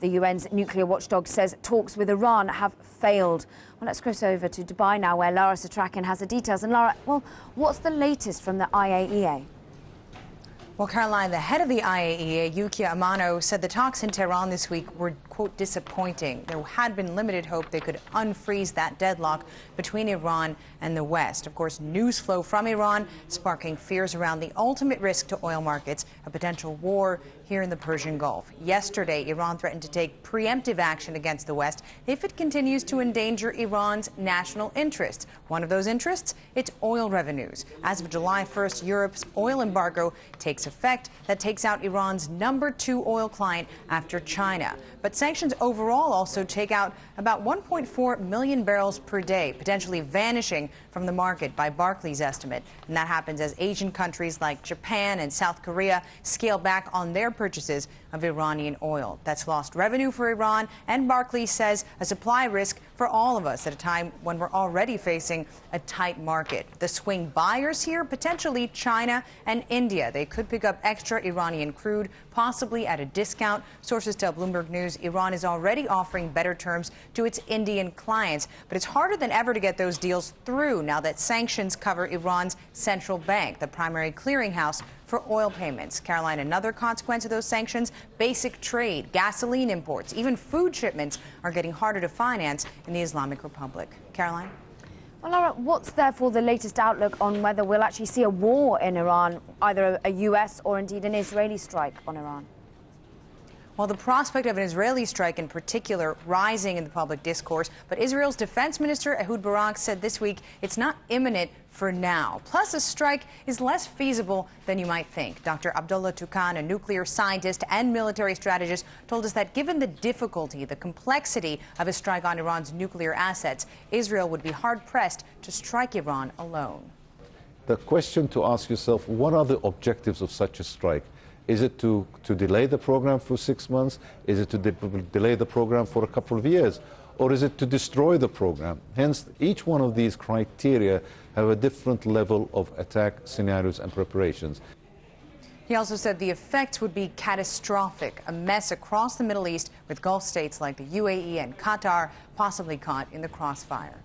The UN's nuclear watchdog says talks with Iran have failed. Well, let's cross over to Dubai now, where Lara Setrakian has the details. And Lara, well, what's the latest from the IAEA? Well, Caroline, the head of the IAEA, Yuki Amano, said the talks in Tehran this week were, quote, disappointing. There had been limited hope they could unfreeze that deadlock between Iran and the West. Of course, news flow from Iran sparking fears around the ultimate risk to oil markets, a potential war here in the Persian Gulf. Yesterday, Iran threatened to take preemptive action against the West if it continues to endanger Iran's national interests. One of those interests, its oil revenues. As of July 1st, Europe's oil embargo takes effect. That takes out Iran's #2 oil client after China. But sanctions overall also take out about 1.4 million barrels per day, potentially vanishing from the market by Barclays' estimate. And that happens as Asian countries like Japan and South Korea scale back on their purchases of Iranian oil. That's lost revenue for Iran, and Barclays says a supply risk for all of us at a time when we're already facing a tight market. The swing buyers here, potentially China and India. They could pick up extra Iranian crude, possibly at a discount. Sources tell Bloomberg News Iran is already offering better terms to its Indian clients. But it's harder than ever to get those deals through now that sanctions cover Iran's central bank, the primary clearinghouse for oil payments. Caroline, another consequence of those sanctions, basic trade, gasoline imports, even food shipments are getting harder to finance in the Islamic Republic. Caroline? Well, Lara, what's therefore the latest outlook on whether we'll actually see a war in Iran, either a US or indeed an Israeli strike on Iran? Well, the prospect of an Israeli strike in particular rising in the public discourse, but Israel's defense minister Ehud Barak said this week it's not imminent for now. Plus, a strike is less feasible than you might think. Dr. ABDULLAH TOUKAN, a nuclear scientist and military strategist, told us that given the difficulty, the complexity of a strike on Iran's nuclear assets, Israel would be hard-pressed to strike Iran alone. The question to ask yourself, what are the objectives of such a strike? Is it to delay the program for 6 months? Is it to delay the program for a couple of years? Or is it to destroy the program? Hence, each one of these criteria have a different level of attack scenarios and preparations. He also said the effects would be catastrophic, a mess across the Middle East with Gulf states like the UAE and Qatar possibly caught in the crossfire.